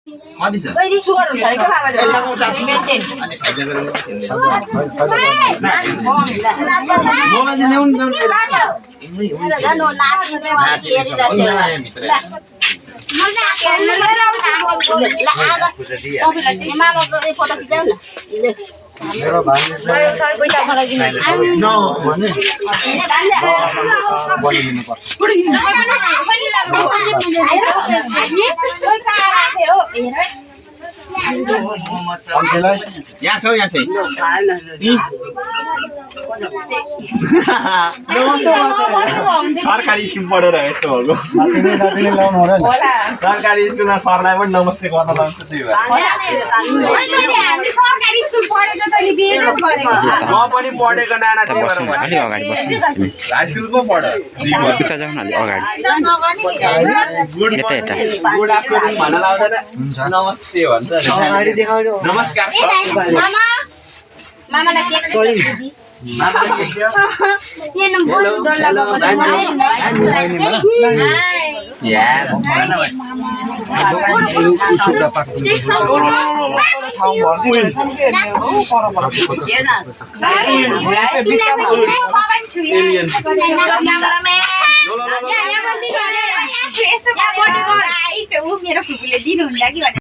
कति छ कहिले सुगर हुन्छ अरे के बाबाले मेन्टेन अनि खाइजा गरेर मोबाइल ल्याउनु जानु नाच्ने वाली हेरिरहेको मामाको फोटो खिचाउ न मेरो भाइले सबै पैसा फलाइदिनु न भने बोलिदिनु पर्छ मान्छेलाई यहाँ छ सरकारी स्कुल पढेर यस्तो भएको रातिले लाउनु होला सरकारी स्कुलमा सरलाई पनि नमस्ते गर्न लाउँछ त्यही भएर म पनि पढेको नाना त्यही भएर अलि अगाडि बस्नु हाई स्कुल पो पढ उता जाउँ न अलि अगाडि यता यता गुड आफ्टरनुन भन्न लाउँदैन नमस्ते भन्छ अगाडि देखाउनु नमस्कार मामालाई केक मेरो फुपूले दिनुहुन्छ कि